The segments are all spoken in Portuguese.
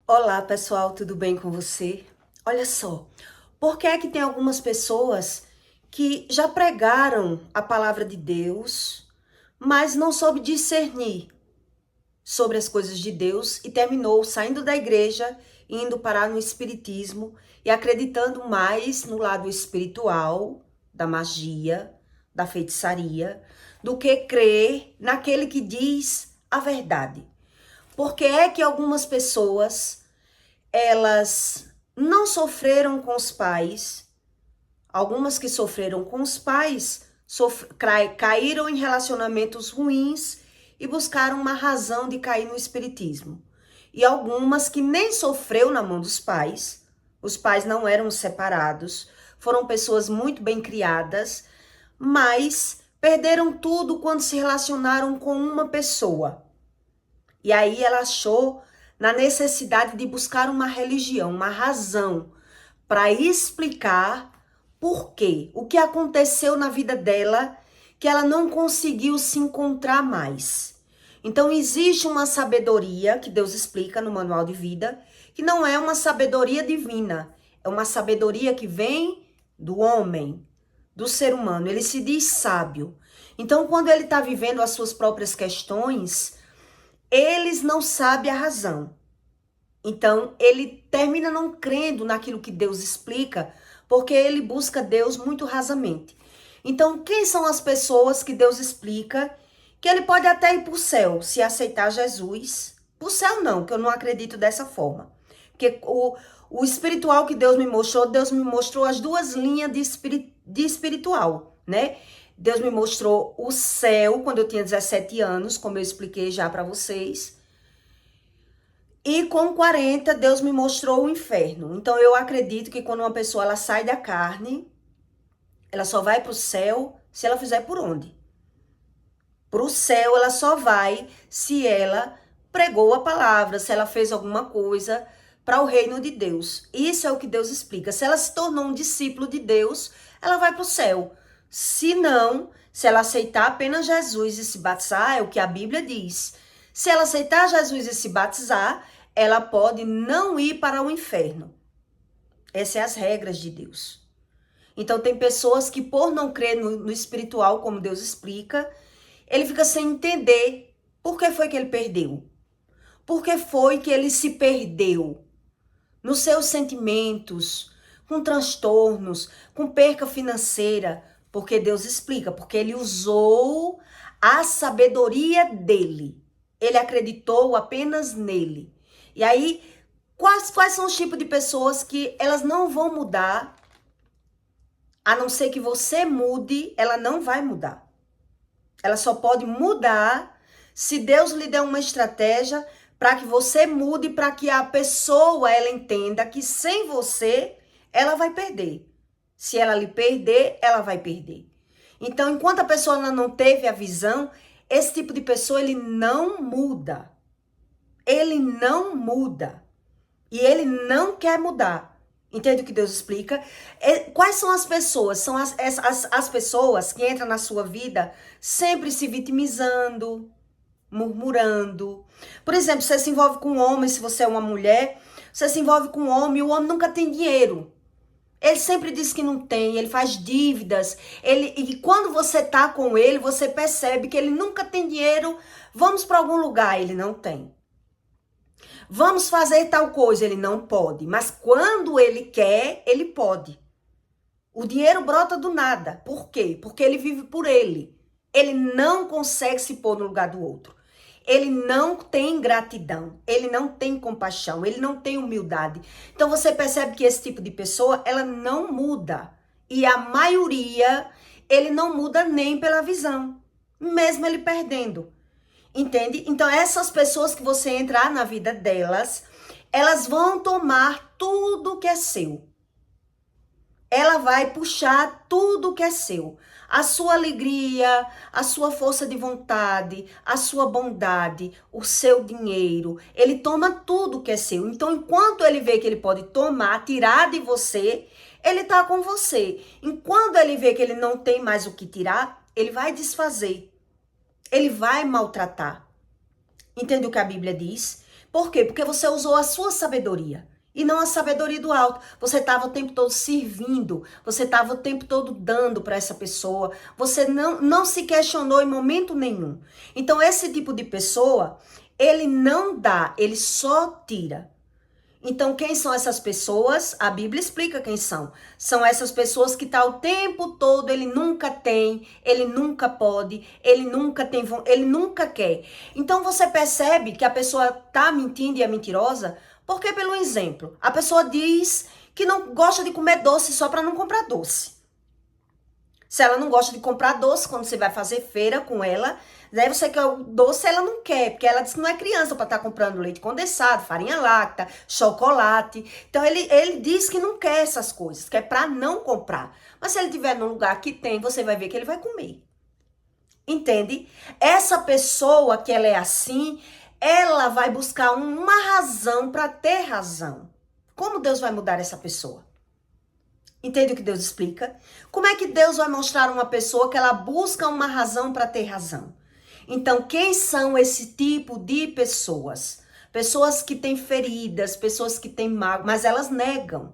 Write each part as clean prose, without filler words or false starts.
Olá, pessoal, tudo bem com você? Olha só, por que é que tem algumas pessoas que já pregaram a palavra de Deus, mas não soube discernir sobre as coisas de Deus e terminou saindo da igreja, indo parar no espiritismo e acreditando mais no lado espiritual, da magia, da feitiçaria, do que crer naquele que diz a verdade? Por que é que algumas pessoas elas não sofreram com os pais, algumas que sofreram com os pais caíram em relacionamentos ruins e buscaram uma razão de cair no espiritismo. E algumas que nem sofreu na mão dos pais, os pais não eram separados, foram pessoas muito bem criadas, mas perderam tudo quando se relacionaram com uma pessoa. E aí ela achou na necessidade de buscar uma religião, uma razão para explicar por quê, o que aconteceu na vida dela que ela não conseguiu se encontrar mais. Então existe uma sabedoria que Deus explica no manual de vida, que não é uma sabedoria divina, é uma sabedoria que vem do homem, do ser humano. Ele se diz sábio. Então quando ele está vivendo as suas próprias questões, eles não sabem a razão. Então, ele termina não crendo naquilo que Deus explica, porque ele busca Deus muito rasamente. Então, quem são as pessoas que Deus explica que ele pode até ir para o céu se aceitar Jesus? Para o céu não, que eu não acredito dessa forma. Porque o espiritual que Deus me mostrou as duas linhas de espiritual, né? Deus me mostrou o céu quando eu tinha 17 anos, como eu expliquei já para vocês. E com 40, Deus me mostrou o inferno. Então, eu acredito que quando uma pessoa ela sai da carne, ela só vai para o céu se ela fizer por onde? Para o céu, ela só vai se ela pregou a palavra, se ela fez alguma coisa para o reino de Deus. Isso é o que Deus explica. Se ela se tornou um discípulo de Deus, ela vai para o céu. Se não, se ela aceitar apenas Jesus e se batizar, é o que a Bíblia diz. Se ela aceitar Jesus e se batizar, ela pode não ir para o inferno. Essas são as regras de Deus. Então, tem pessoas que, por não crer no espiritual, como Deus explica, ele fica sem entender por que foi que ele perdeu. Por que foi que ele se perdeu nos seus sentimentos, com transtornos, com perca financeira. Porque Deus explica, porque ele usou a sabedoria dele. Ele acreditou apenas nele. E aí, quais são os tipos de pessoas que elas não vão mudar, a não ser que você mude, ela não vai mudar. Ela só pode mudar se Deus lhe der uma estratégia para que você mude, para que a pessoa ela entenda que sem você ela vai perder. Se ela lhe perder, ela vai perder. Então, enquanto a pessoa não teve a visão, esse tipo de pessoa ele não muda. Ele não muda. E ele não quer mudar. Entende o que Deus explica? Quais são as pessoas? São as pessoas que entram na sua vida sempre se vitimizando, murmurando. Por exemplo, você se envolve com um homem, se você é uma mulher, você se envolve com um homem e o homem nunca tem dinheiro. Ele sempre diz que não tem, ele faz dívidas. E quando você tá com ele, você percebe que ele nunca tem dinheiro. Vamos para algum lugar, ele não tem. Vamos fazer tal coisa, ele não pode. Mas quando ele quer, ele pode. O dinheiro brota do nada. Por quê? Porque ele vive por ele. Ele não consegue se pôr no lugar do outro. Ele não tem gratidão, ele não tem compaixão, ele não tem humildade. Então você percebe que esse tipo de pessoa, ela não muda. E a maioria, ele não muda nem pela visão, mesmo ele perdendo. Entende? Então essas pessoas que você entrar na vida delas, elas vão tomar tudo que é seu. Ela vai puxar tudo que é seu. A sua alegria, a sua força de vontade, a sua bondade, o seu dinheiro. Ele toma tudo que é seu. Então, enquanto ele vê que ele pode tomar, tirar de você, ele tá com você. Enquanto ele vê que ele não tem mais o que tirar, ele vai desfazer. Ele vai maltratar. Entende o que a Bíblia diz? Por quê? Porque você usou a sua sabedoria e não a sabedoria do alto. Você estava o tempo todo servindo, você estava o tempo todo dando para essa pessoa, você não se questionou em momento nenhum. Então, esse tipo de pessoa, ele não dá, ele só tira. Então, quem são essas pessoas? A Bíblia explica quem são. São essas pessoas que tá o tempo todo, ele nunca tem, ele nunca pode, ele nunca tem, ele nunca quer. Então, você percebe que a pessoa tá mentindo e é mentirosa, porque, pelo exemplo, a pessoa diz que não gosta de comer doce só para não comprar doce. Se ela não gosta de comprar doce, quando você vai fazer feira com ela, daí você quer o doce, ela não quer, porque ela diz que não é criança para estar comprando leite condensado, farinha láctea, chocolate. Então ele diz que não quer essas coisas, que é para não comprar. Mas se ele estiver num lugar que tem, você vai ver que ele vai comer. Entende? Essa pessoa que ela é assim, ela vai buscar uma razão para ter razão. Como Deus vai mudar essa pessoa? Entende o que Deus explica? Como é que Deus vai mostrar uma pessoa que ela busca uma razão para ter razão? Então, quem são esse tipo de pessoas? Pessoas que têm feridas, pessoas que têm mágoa, mas elas negam.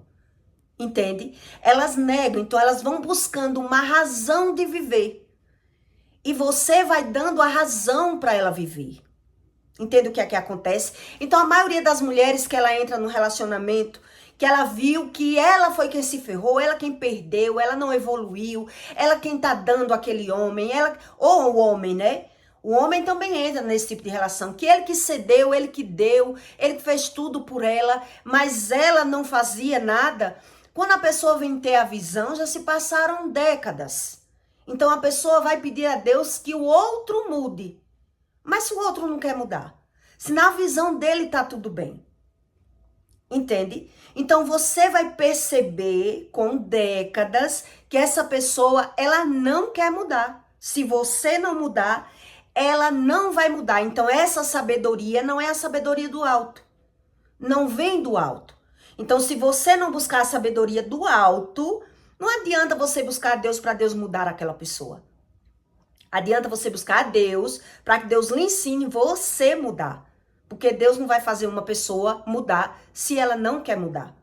Entende? Elas negam, então elas vão buscando uma razão de viver. E você vai dando a razão para ela viver. Entende o que é que acontece? Então, a maioria das mulheres que ela entra no relacionamento, que ela viu que ela foi quem se ferrou, ela quem perdeu, ela não evoluiu, ela quem tá dando aquele homem, ela, ou o homem, né? O homem também entra nesse tipo de relação, que ele que cedeu, ele que deu, ele que fez tudo por ela, mas ela não fazia nada. Quando a pessoa vem ter a visão, já se passaram décadas. Então a pessoa vai pedir a Deus que o outro mude. Mas se o outro não quer mudar, se na visão dele tá tudo bem, entende? Então você vai perceber com décadas que essa pessoa, ela não quer mudar. Se você não mudar, ela não vai mudar. Então essa sabedoria não é a sabedoria do alto. Não vem do alto. Então se você não buscar a sabedoria do alto, não adianta você buscar Deus para Deus mudar aquela pessoa. Adianta você buscar a Deus para que Deus lhe ensine você mudar. Porque Deus não vai fazer uma pessoa mudar se ela não quer mudar.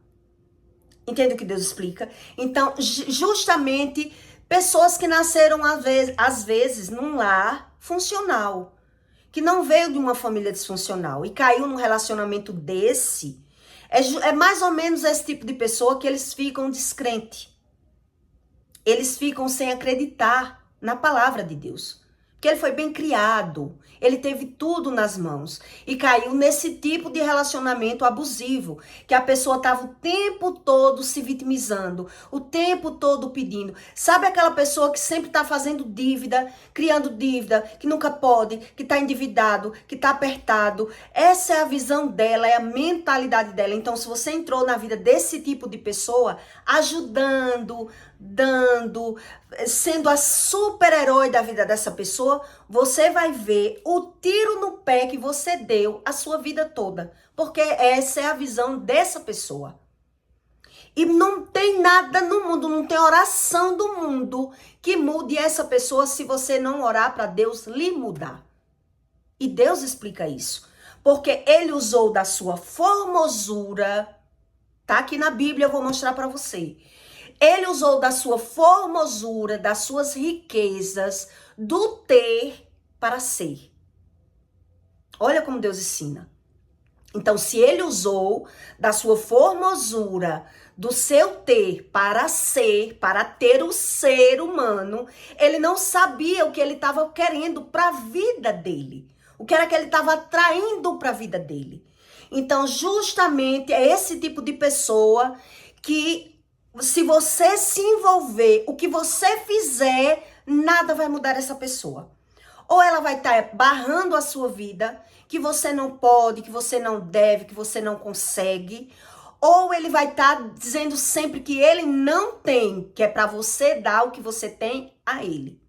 Entende o que Deus explica? Então, justamente, pessoas que nasceram às vezes num lar funcional, que não veio de uma família disfuncional e caiu num relacionamento desse, é mais ou menos esse tipo de pessoa que eles ficam descrentes. Eles ficam sem acreditar na palavra de Deus. Porque ele foi bem criado, ele teve tudo nas mãos e caiu nesse tipo de relacionamento abusivo, que a pessoa estava o tempo todo se vitimizando, o tempo todo pedindo. Sabe aquela pessoa que sempre está fazendo dívida, criando dívida, que nunca pode, que está endividado, que está apertado? Essa é a visão dela, é a mentalidade dela. Então, se você entrou na vida desse tipo de pessoa, ajudando, dando, sendo a super-herói da vida dessa pessoa, você vai ver o tiro no pé que você deu a sua vida toda. Porque essa é a visão dessa pessoa. E não tem nada no mundo, não tem oração do mundo que mude essa pessoa se você não orar para Deus lhe mudar. E Deus explica isso. Porque ele usou da sua formosura, tá aqui na Bíblia, eu vou mostrar para você. Ele usou da sua formosura, das suas riquezas, do ter para ser. Olha como Deus ensina. Então, se ele usou da sua formosura, do seu ter para ser, para ter o ser humano, ele não sabia o que ele estava querendo para a vida dele. O que era que ele estava atraindo para a vida dele. Então, justamente é esse tipo de pessoa que, se você se envolver, o que você fizer, nada vai mudar essa pessoa. Ou ela vai estar barrando a sua vida, que você não pode, que você não deve, que você não consegue. Ou ele vai estar dizendo sempre que ele não tem, que é para você dar o que você tem a ele.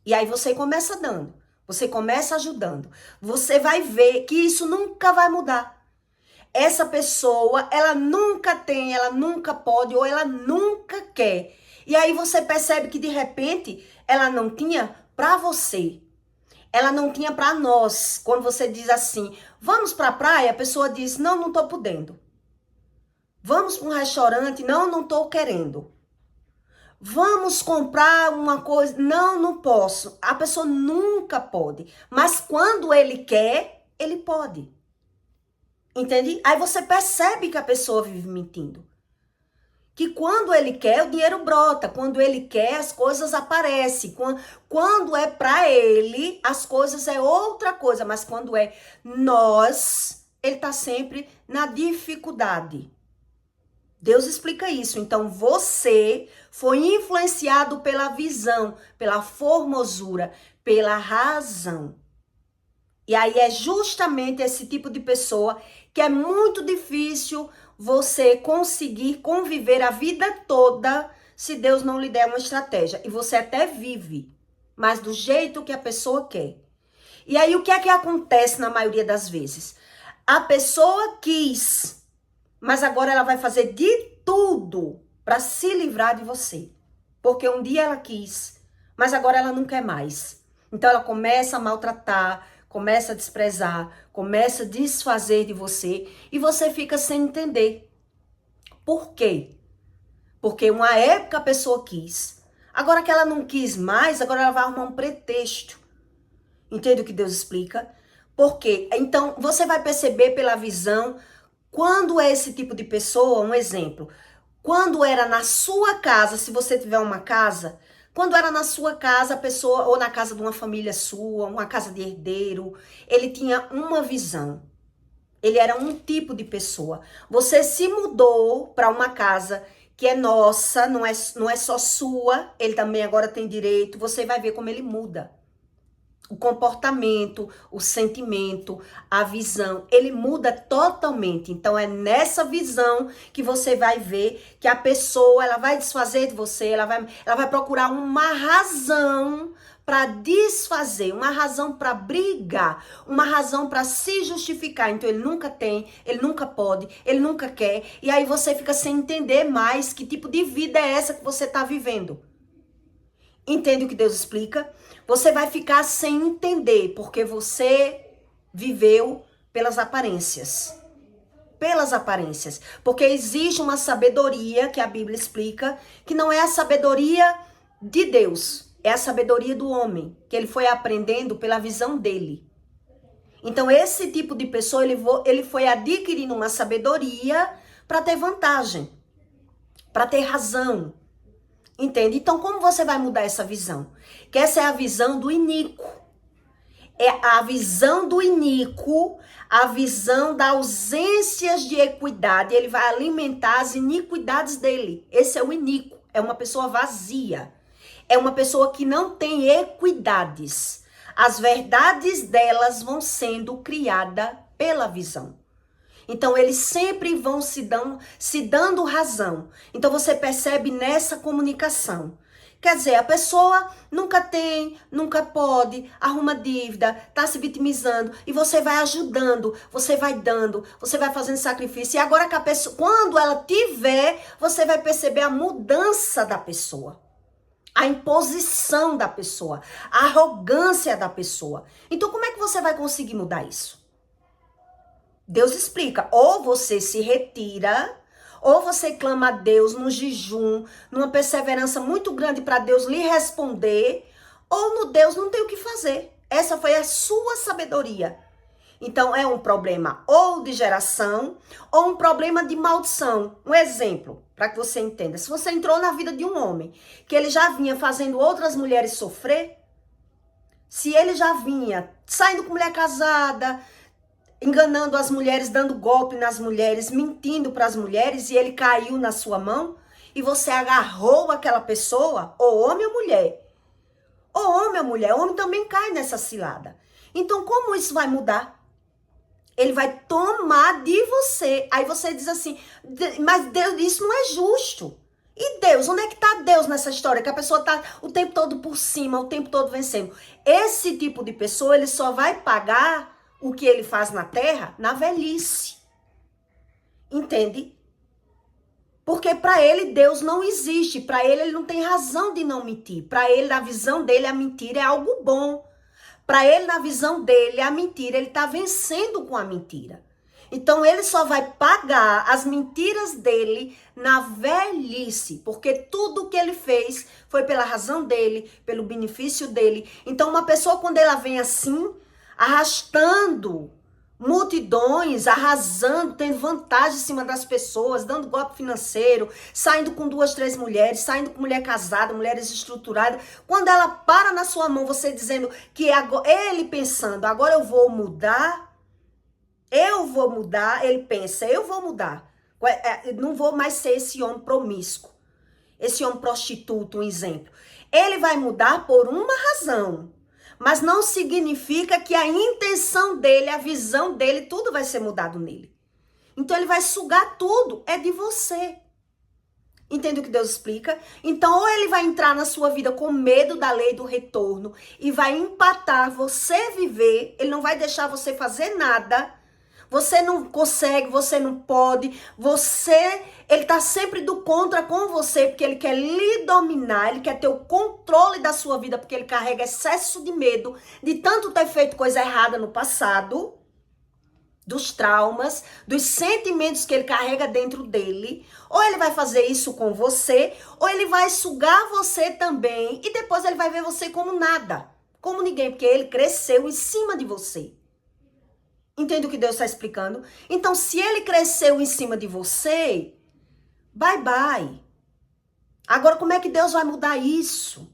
E aí você começa dando, você começa ajudando. Você vai ver que isso nunca vai mudar. Essa pessoa, ela nunca tem, ela nunca pode ou ela nunca quer. E aí você percebe que de repente ela não tinha para você. Ela não tinha para nós. Quando você diz assim, Vamos para a praia? A pessoa diz, não, não estou podendo. Vamos para um restaurante? Não, não estou querendo. Vamos comprar uma coisa? Não, não posso. A pessoa nunca pode. Mas quando ele quer, ele pode. Entende? Aí você percebe que a pessoa vive mentindo. Que quando ele quer, o dinheiro brota. Quando ele quer, as coisas aparecem. Quando é para ele, as coisas é outra coisa. Mas quando é nós, ele está sempre na dificuldade. Deus explica isso. Então, você foi influenciado pela visão, pela formosura, pela razão. E aí é justamente esse tipo de pessoa que é muito difícil você conseguir conviver a vida toda se Deus não lhe der uma estratégia. E você até vive, mas do jeito que a pessoa quer. E aí o que é que acontece na maioria das vezes? A pessoa quis, mas agora ela vai fazer de tudo para se livrar de você. Porque um dia ela quis, mas agora ela não quer mais. Então ela começa a maltratar, começa a desprezar, começa a desfazer de você e você fica sem entender. Por quê? Porque uma época a pessoa quis. Agora que ela não quis mais, agora ela vai arrumar um pretexto. Entende o que Deus explica? Por quê? Então você vai perceber pela visão. Quando é esse tipo de pessoa, um exemplo, quando era na sua casa, se você tiver uma casa, quando era na sua casa, a pessoa, ou na casa de uma família sua, uma casa de herdeiro, ele tinha uma visão. Ele era um tipo de pessoa. Você se mudou para uma casa que é nossa, não é só sua, ele também agora tem direito, você vai ver como ele muda. O comportamento, o sentimento, a visão, ele muda totalmente. Então é nessa visão que você vai ver que a pessoa, ela vai desfazer de você, ela vai procurar uma razão para desfazer, uma razão para brigar, uma razão para se justificar. Então ele nunca tem, ele nunca pode, ele nunca quer. E aí você fica sem entender mais que tipo de vida é essa que você está vivendo. Entende o que Deus explica? Você vai ficar sem entender, porque você viveu pelas aparências. Pelas aparências. Porque existe uma sabedoria que a Bíblia explica, que não é a sabedoria de Deus, é a sabedoria do homem, que ele foi aprendendo pela visão dele. Então esse tipo de pessoa, ele foi adquirindo uma sabedoria para ter vantagem, para ter razão. Entende? Então, como você vai mudar essa visão? Que essa é a visão do iníquo. É a visão do iníquo, a visão da ausência de equidade. Ele vai alimentar as iniquidades dele. Esse é o iníquo. É uma pessoa vazia. É uma pessoa que não tem equidades. As verdades delas vão sendo criadas pela visão. Então, eles sempre vão se dando razão. Então, você percebe nessa comunicação. Quer dizer, a pessoa nunca tem, nunca pode, arruma dívida, tá se vitimizando. E você vai ajudando, você vai dando, você vai fazendo sacrifício. E agora que a pessoa, quando ela tiver, você vai perceber a mudança da pessoa. A imposição da pessoa, a arrogância da pessoa. Então, como é que você vai conseguir mudar isso? Deus explica, ou você se retira, ou você clama a Deus no jejum, numa perseverança muito grande para Deus lhe responder, ou no Deus não tem o que fazer. Essa foi a sua sabedoria. Então é um problema ou de geração, ou um problema de maldição. Um exemplo, para que você entenda. Se você entrou na vida de um homem, que ele já vinha fazendo outras mulheres sofrer, se ele já vinha saindo com mulher casada, enganando as mulheres, dando golpe nas mulheres, mentindo para as mulheres, e ele caiu na sua mão, e você agarrou aquela pessoa, ou homem ou mulher. Ou homem ou mulher, homem também cai nessa cilada. Então, como isso vai mudar? Ele vai tomar de você. Aí você diz assim, mas Deus, isso não é justo. E Deus, onde é que está Deus nessa história? Que a pessoa está o tempo todo por cima, o tempo todo vencendo. Esse tipo de pessoa, ele só vai pagar o que ele faz na terra na velhice. Entende? Porque para ele Deus não existe. Para ele não tem razão de não mentir. Para ele, a visão dele, a mentira é algo bom. Para ele, na visão dele, a mentira, ele está vencendo com a mentira. Então, ele só vai pagar as mentiras dele na velhice, porque tudo que ele fez foi pela razão dele, pelo benefício dele. Então, uma pessoa, quando ela vem assim, arrastando multidões, arrasando, tendo vantagem em cima das pessoas, dando golpe financeiro, saindo com 2, 3 mulheres, saindo com mulher casada, mulheres estruturadas. Quando ela para na sua mão, você dizendo que ele pensando, agora eu vou mudar, ele pensa, eu vou mudar. Não vou mais ser esse homem promíscuo, esse homem prostituto, um exemplo. Ele vai mudar por uma razão. Mas não significa que a intenção dele, a visão dele, tudo vai ser mudado nele. Então ele vai sugar tudo, é de você. Entende o que Deus explica? Então ou ele vai entrar na sua vida com medo da lei do retorno e vai empatar você viver, ele não vai deixar você fazer nada. Você não consegue, você não pode, ele tá sempre do contra com você, porque ele quer lhe dominar, ele quer ter o controle da sua vida, porque ele carrega excesso de medo, de tanto ter feito coisa errada no passado, dos traumas, dos sentimentos que ele carrega dentro dele. Ou ele vai fazer isso com você, ou ele vai sugar você também, e depois ele vai ver você como nada, como ninguém, porque ele cresceu em cima de você. Entende o que Deus está explicando? Então, se ele cresceu em cima de você, bye bye. Agora, como é que Deus vai mudar isso?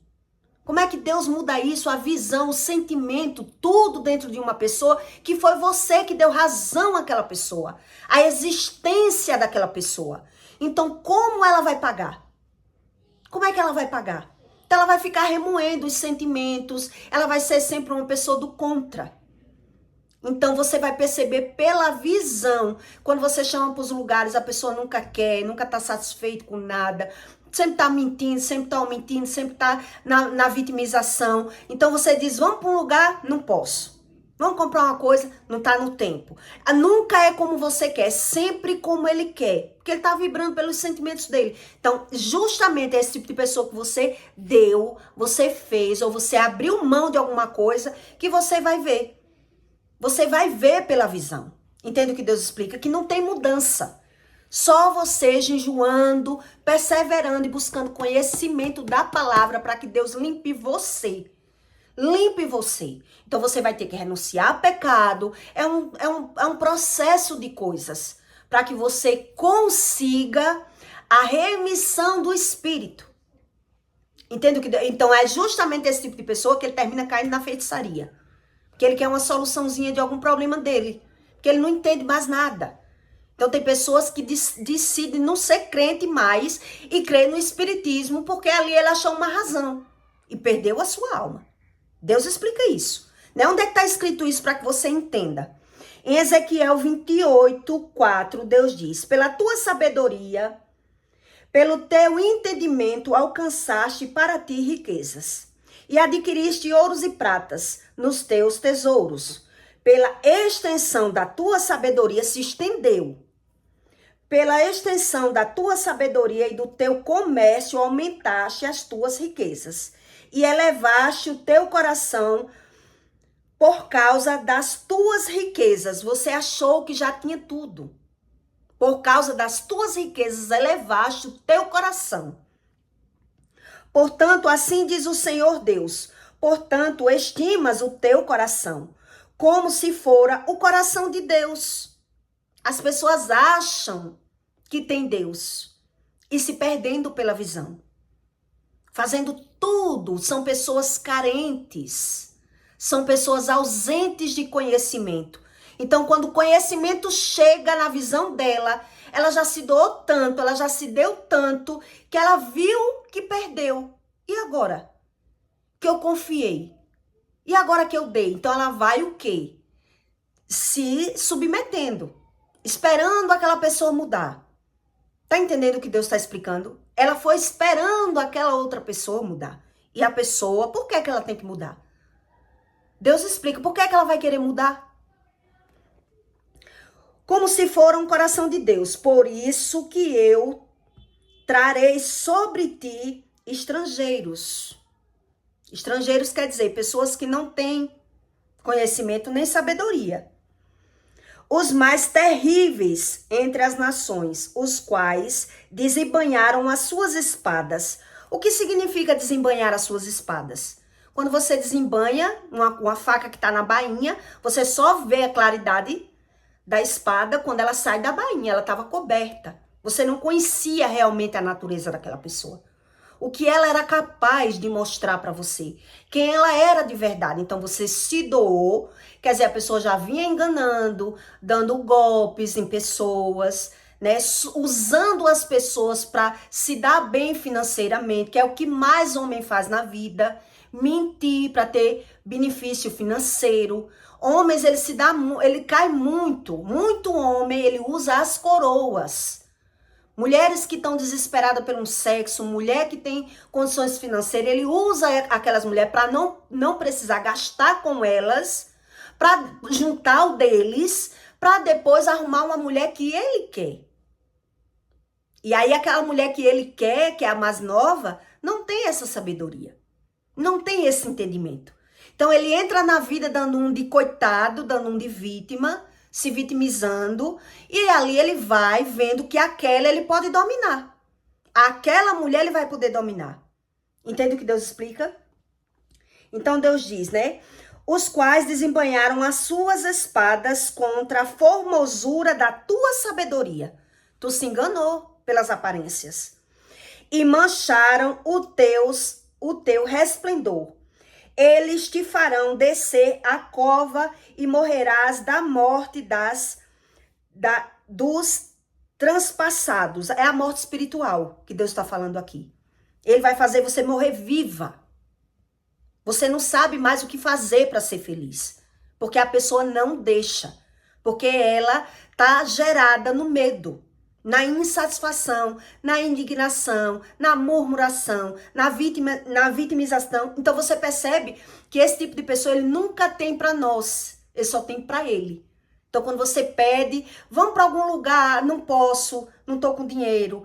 Como é que Deus muda isso? A visão, o sentimento, tudo dentro de uma pessoa, que foi você que deu razão àquela pessoa. A existência daquela pessoa. Então, como ela vai pagar? Como é que ela vai pagar? Então, ela vai ficar remoendo os sentimentos, ela vai ser sempre uma pessoa do contra. Então, você vai perceber pela visão, quando você chama para os lugares, a pessoa nunca quer, nunca está satisfeito com nada, sempre está mentindo, sempre está na vitimização. Então, você diz, vamos para um lugar? Não posso. Vamos comprar uma coisa? Não está no tempo. Nunca é como você quer, sempre como ele quer, porque ele está vibrando pelos sentimentos dele. Então, justamente esse tipo de pessoa que você deu, você fez, ou você abriu mão de alguma coisa, que você vai ver. Você vai ver pela visão. Entende o que Deus explica? Que não tem mudança. Só você jejuando, perseverando e buscando conhecimento da palavra para que Deus limpe você. Limpe você. Então você vai ter que renunciar a pecado. É um processo de coisas para que você consiga a remissão do espírito. Entende o que? Então é justamente esse tipo de pessoa que ele termina caindo na feitiçaria. Que ele quer uma soluçãozinha de algum problema dele. Que ele não entende mais nada. Então tem pessoas que decidem não ser crente mais e crer no espiritismo porque ali ele achou uma razão. E perdeu a sua alma. Deus explica isso. Né? Onde é que está escrito isso para que você entenda? Em Ezequiel 28:4, Deus diz, pela tua sabedoria, pelo teu entendimento, alcançaste para ti riquezas. E adquiriste ouros e pratas nos teus tesouros. Pela extensão da tua sabedoria se estendeu. Pela extensão da tua sabedoria e do teu comércio aumentaste as tuas riquezas. E elevaste o teu coração por causa das tuas riquezas. Você achou que já tinha tudo. Por causa das tuas riquezas elevaste o teu coração. Portanto, assim diz o Senhor Deus, portanto, estimas o teu coração, como se fora o coração de Deus. As pessoas acham que tem Deus e se perdendo pela visão. Fazendo tudo, são pessoas carentes, são pessoas ausentes de conhecimento. Então, quando o conhecimento chega na visão dela, ela já se doou tanto, ela já se deu tanto, que ela viu que perdeu. E agora? Que eu confiei. E agora que eu dei? Então ela vai o quê? Se submetendo. Esperando aquela pessoa mudar. Tá entendendo o que Deus está explicando? Ela foi esperando aquela outra pessoa mudar. E a pessoa, por que ela tem que mudar? Deus explica, por que ela vai querer mudar? Como se for um coração de Deus. Por isso que eu trarei sobre ti estrangeiros. Estrangeiros quer dizer pessoas que não têm conhecimento nem sabedoria. Os mais terríveis entre as nações, os quais desembanharam as suas espadas. O que significa desembanhar as suas espadas? Quando você desembanha uma faca que está na bainha, você só vê a claridade da espada quando ela sai da bainha, ela estava coberta. Você não conhecia realmente a natureza daquela pessoa. O que ela era capaz de mostrar para você. Quem ela era de verdade. Então você se doou. Quer dizer, a pessoa já vinha enganando, dando golpes em pessoas, né? Usando as pessoas para se dar bem financeiramente, que é o que mais homem faz na vida. Mentir para ter benefício financeiro. Homens, ele cai muito. Muito homem, ele usa as coroas. Mulheres que estão desesperadas pelo sexo, mulher que tem condições financeiras, ele usa aquelas mulheres para não precisar gastar com elas, para juntar o deles, para depois arrumar uma mulher que ele quer. E aí aquela mulher que ele quer, que é a mais nova, não tem essa sabedoria. Não tem esse entendimento. Então ele entra na vida dando um de coitado, dando um de vítima, se vitimizando, e ali ele vai vendo que aquela ele pode dominar. Aquela mulher ele vai poder dominar. Entende o que Deus explica? Então Deus diz, né? Os quais desembanharam as suas espadas contra a formosura da tua sabedoria. Tu se enganou pelas aparências. E mancharam o teu resplendor. Eles te farão descer a cova e morrerás da morte dos transpassados. É a morte espiritual que Deus está falando aqui. Ele vai fazer você morrer viva. Você não sabe mais o que fazer para ser feliz. Porque a pessoa não deixa. Porque ela está gerada no medo, na insatisfação, na indignação, na murmuração, na vitimização. Então você percebe que esse tipo de pessoa ele nunca tem para nós, ele só tem para ele. Então quando você pede, vamos para algum lugar, não posso, não tô com dinheiro,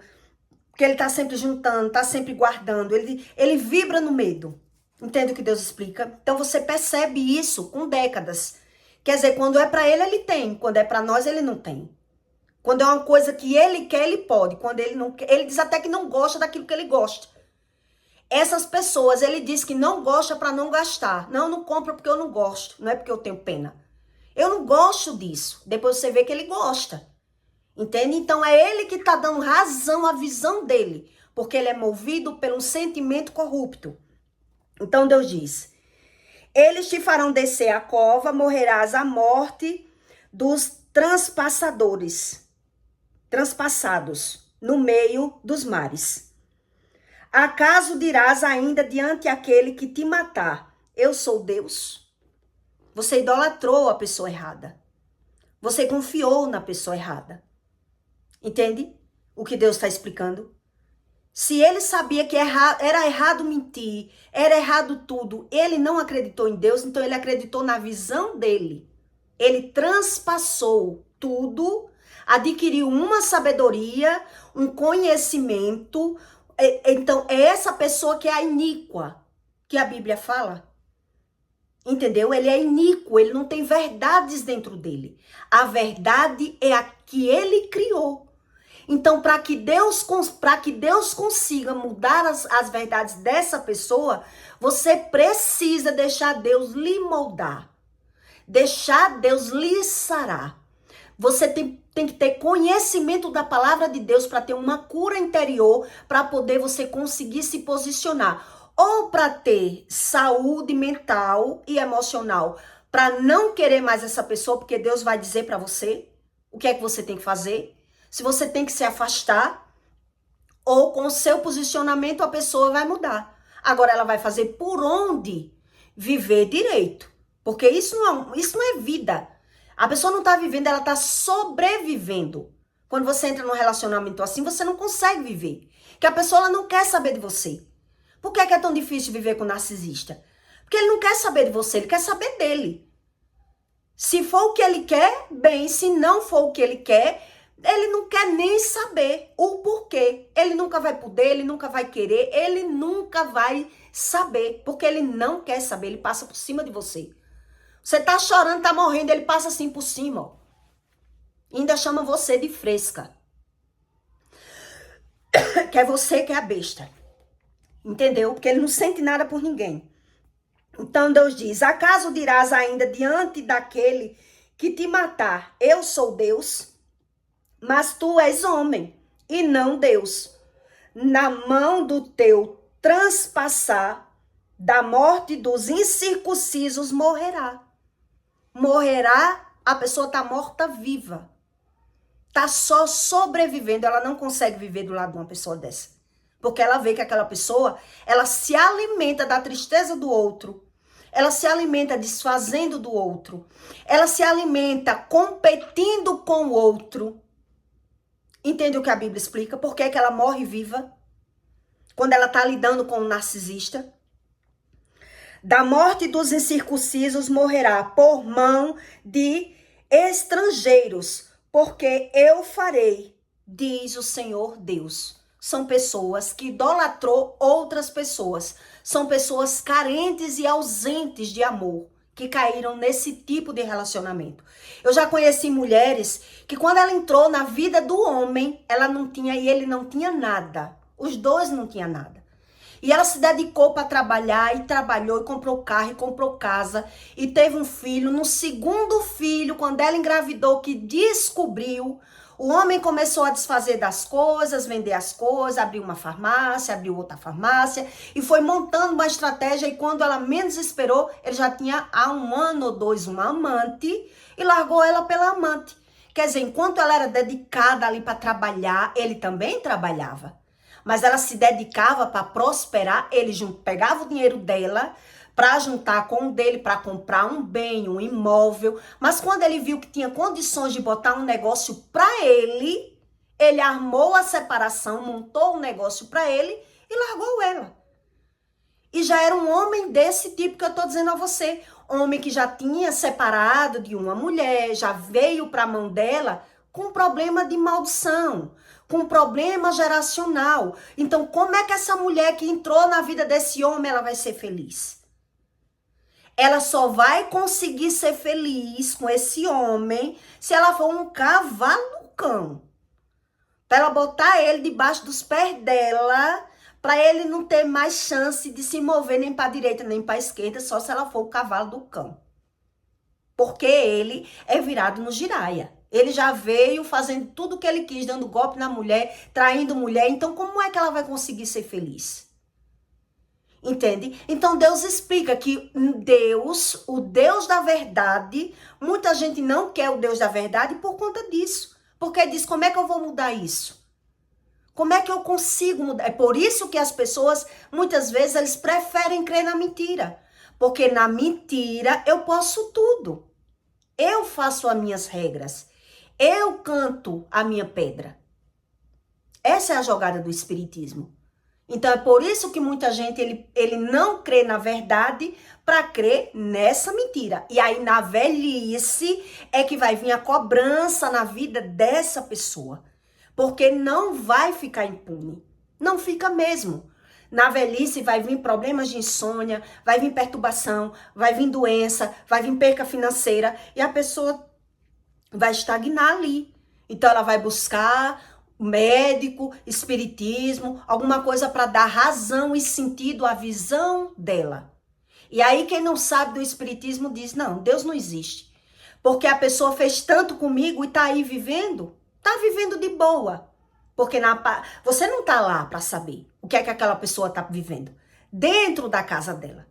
porque ele tá sempre juntando, tá sempre guardando, ele vibra no medo. Entende o que Deus explica? Então você percebe isso com décadas. Quer dizer, quando é para ele, ele tem, quando é para nós, ele não tem. Quando é uma coisa que ele quer, ele pode. Quando ele não quer, ele diz até que não gosta daquilo que ele gosta. Essas pessoas, ele diz que não gosta para não gastar. Não, não compro porque eu não gosto. Não é porque eu tenho pena. Eu não gosto disso. Depois você vê que ele gosta. Entende? Então é ele que está dando razão à visão dele. Porque ele é movido pelo sentimento corrupto. Então Deus diz: eles te farão descer a cova, morrerás a morte dos transpassados no meio dos mares. Acaso dirás ainda diante aquele que te matar, eu sou Deus? Você idolatrou a pessoa errada. Você confiou na pessoa errada. Entende o que Deus está explicando? Se ele sabia que era errado mentir, era errado tudo, ele não acreditou em Deus, então ele acreditou na visão dele. Ele transpassou tudo, adquiriu uma sabedoria, um conhecimento. Então, é essa pessoa que é a iníqua, que a Bíblia fala. Entendeu? Ele é iníquo, ele não tem verdades dentro dele. A verdade é a que ele criou. Então, para que Deus consiga mudar as verdades dessa pessoa, você precisa deixar Deus lhe moldar. Deixar Deus lhe sarar. Você tem que ter conhecimento da palavra de Deus para ter uma cura interior, para poder você conseguir se posicionar. Ou para ter saúde mental e emocional, para não querer mais essa pessoa, porque Deus vai dizer para você o que é que você tem que fazer. Se você tem que se afastar, ou com o seu posicionamento a pessoa vai mudar. Agora ela vai fazer por onde viver direito. Porque isso não é vida. A pessoa não está vivendo, ela está sobrevivendo. Quando você entra num relacionamento assim, você não consegue viver. Porque a pessoa ela não quer saber de você. Por que é tão difícil viver com um narcisista? Porque ele não quer saber de você, ele quer saber dele. Se for o que ele quer, bem. Se não for o que ele quer, ele não quer nem saber o porquê. Ele nunca vai poder, ele nunca vai querer, ele nunca vai saber. Porque ele não quer saber, ele passa por cima de você. Você tá chorando, tá morrendo, ele passa assim por cima, ó. E ainda chama você de fresca. Que é você que é a besta. Entendeu? Porque ele não sente nada por ninguém. Então Deus diz: acaso dirás ainda diante daquele que te matar, eu sou Deus? Mas tu és homem e não Deus. Na mão do teu transpassar, da morte dos incircuncisos morrerá. Morrerá, a pessoa está morta viva. Está só sobrevivendo, ela não consegue viver do lado de uma pessoa dessa. Porque ela vê que aquela pessoa, ela se alimenta da tristeza do outro. Ela se alimenta desfazendo do outro. Ela se alimenta competindo com o outro. Entende o que a Bíblia explica? Por que é que ela morre viva? Quando ela está lidando com um narcisista. Da morte dos incircuncisos morrerá por mão de estrangeiros, porque eu farei, diz o Senhor Deus. São pessoas que idolatrou outras pessoas. São pessoas carentes e ausentes de amor, que caíram nesse tipo de relacionamento. Eu já conheci mulheres que quando ela entrou na vida do homem, ela não tinha e ele não tinha nada. Os dois não tinham nada. E ela se dedicou para trabalhar e trabalhou e comprou carro e comprou casa e teve um filho. No segundo filho, quando ela engravidou, que descobriu, o homem começou a desfazer das coisas, vender as coisas, abriu uma farmácia, abriu outra farmácia e foi montando uma estratégia. E quando ela menos esperou, ele já tinha há 1 ano ou 2 uma amante e largou ela pela amante. Quer dizer, enquanto ela era dedicada ali para trabalhar, ele também trabalhava. Mas ela se dedicava para prosperar, ele pegava o dinheiro dela para juntar com o dele, para comprar um bem, um imóvel. Mas quando ele viu que tinha condições de botar um negócio para ele armou a separação, montou um negócio para ele e largou ela. E já era um homem desse tipo que eu estou dizendo a você. Homem que já tinha separado de uma mulher, já veio para a mão dela com problema de maldição, com problema geracional. Então, como é que essa mulher que entrou na vida desse homem, ela vai ser feliz? Ela só vai conseguir ser feliz com esse homem se ela for um cavalo cão. Para ela botar ele debaixo dos pés dela, para ele não ter mais chance de se mover nem para a direita nem para a esquerda, só se ela for o cavalo do cão. Porque ele é virado no giraia. Ele já veio fazendo tudo o que ele quis, dando golpe na mulher, traindo mulher. Então, como é que ela vai conseguir ser feliz? Entende? Então, Deus explica que Deus, o Deus da verdade, muita gente não quer o Deus da verdade por conta disso. Porque diz, como é que eu vou mudar isso? Como é que eu consigo mudar? É por isso que as pessoas, muitas vezes, eles preferem crer na mentira. Porque na mentira eu posso tudo. Eu faço as minhas regras. Eu canto a minha pedra. Essa é a jogada do espiritismo. Então é por isso que muita gente ele não crê na verdade para crer nessa mentira. E aí na velhice é que vai vir a cobrança na vida dessa pessoa. Porque não vai ficar impune. Não fica mesmo. Na velhice vai vir problemas de insônia, vai vir perturbação, vai vir doença, vai vir perca financeira e a pessoa vai estagnar ali. Então ela vai buscar médico, espiritismo, alguma coisa para dar razão e sentido à visão dela. E aí quem não sabe do espiritismo diz, não, Deus não existe. Porque a pessoa fez tanto comigo e tá aí vivendo, tá vivendo de boa. Porque você não tá lá para saber o que é que aquela pessoa tá vivendo dentro da casa dela.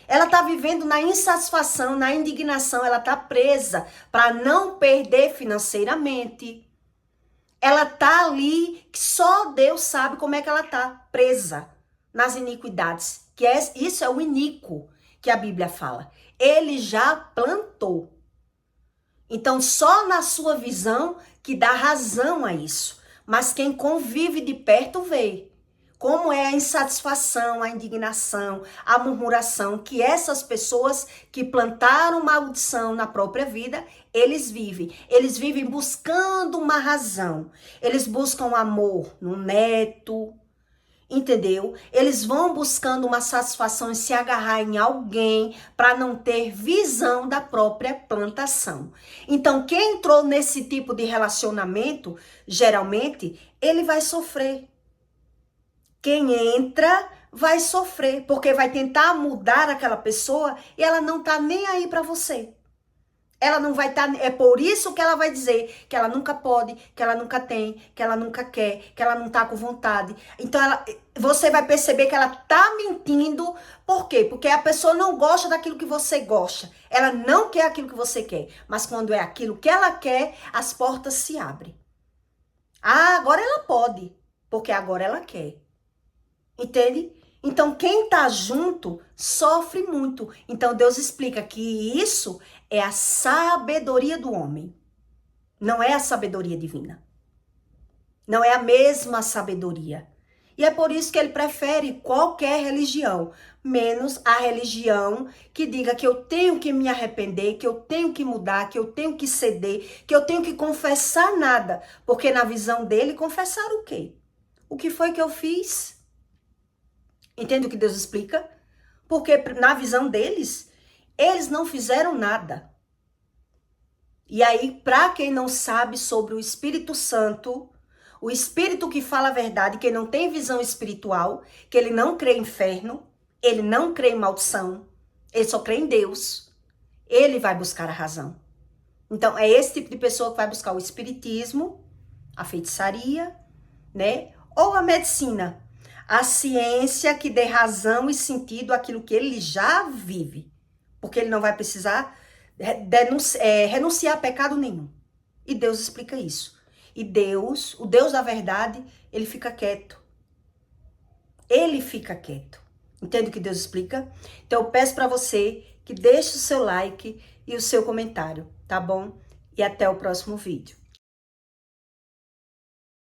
Ela tá vivendo na insatisfação, na indignação, ela tá presa para não perder financeiramente. Ela tá ali, que só Deus sabe como é que ela tá presa nas iniquidades, isso é o iníquo que a Bíblia fala. Ele já plantou. Então só na sua visão que dá razão a isso. Mas quem convive de perto vê como é a insatisfação, a indignação, a murmuração que essas pessoas que plantaram maldição na própria vida, eles vivem. Eles vivem buscando uma razão. Eles buscam amor no neto, Entendeu? Eles vão buscando uma satisfação em se agarrar em alguém para não ter visão da própria plantação. Então, quem entrou nesse tipo de relacionamento, geralmente, ele vai sofrer. Quem entra vai sofrer, porque vai tentar mudar aquela pessoa e ela não tá nem aí para você. Ela não vai estar. É por isso que ela vai dizer que ela nunca pode, que ela nunca tem, que ela nunca quer, que ela não tá com vontade. Então você vai perceber que ela tá mentindo. Por quê? Porque a pessoa não gosta daquilo que você gosta. Ela não quer aquilo que você quer. Mas quando é aquilo que ela quer, as portas se abrem. Ah, agora ela pode, porque agora ela quer. Entende? Então, quem tá junto sofre muito. Então, Deus explica que isso é a sabedoria do homem. Não é a sabedoria divina. Não é a mesma sabedoria. E é por isso que ele prefere qualquer religião, menos a religião que diga que eu tenho que me arrepender, que eu tenho que mudar, que eu tenho que ceder, que eu tenho que confessar nada. Porque na visão dele, confessar o quê? O que foi que eu fiz? Entende o que Deus explica? Porque na visão deles, eles não fizeram nada. E aí, para quem não sabe sobre o Espírito Santo, o Espírito que fala a verdade, quem não tem visão espiritual, que ele não crê em inferno, ele não crê em maldição, ele só crê em Deus, ele vai buscar a razão. Então, é esse tipo de pessoa que vai buscar o espiritismo, a feitiçaria, né? Ou a medicina. A ciência que dê razão e sentido àquilo que ele já vive. Porque ele não vai precisar renunciar a pecado nenhum. E Deus explica isso. E Deus, o Deus da verdade, ele fica quieto. Ele fica quieto. Entende o que Deus explica? Então eu peço para você que deixe o seu like e o seu comentário, tá bom? E até o próximo vídeo.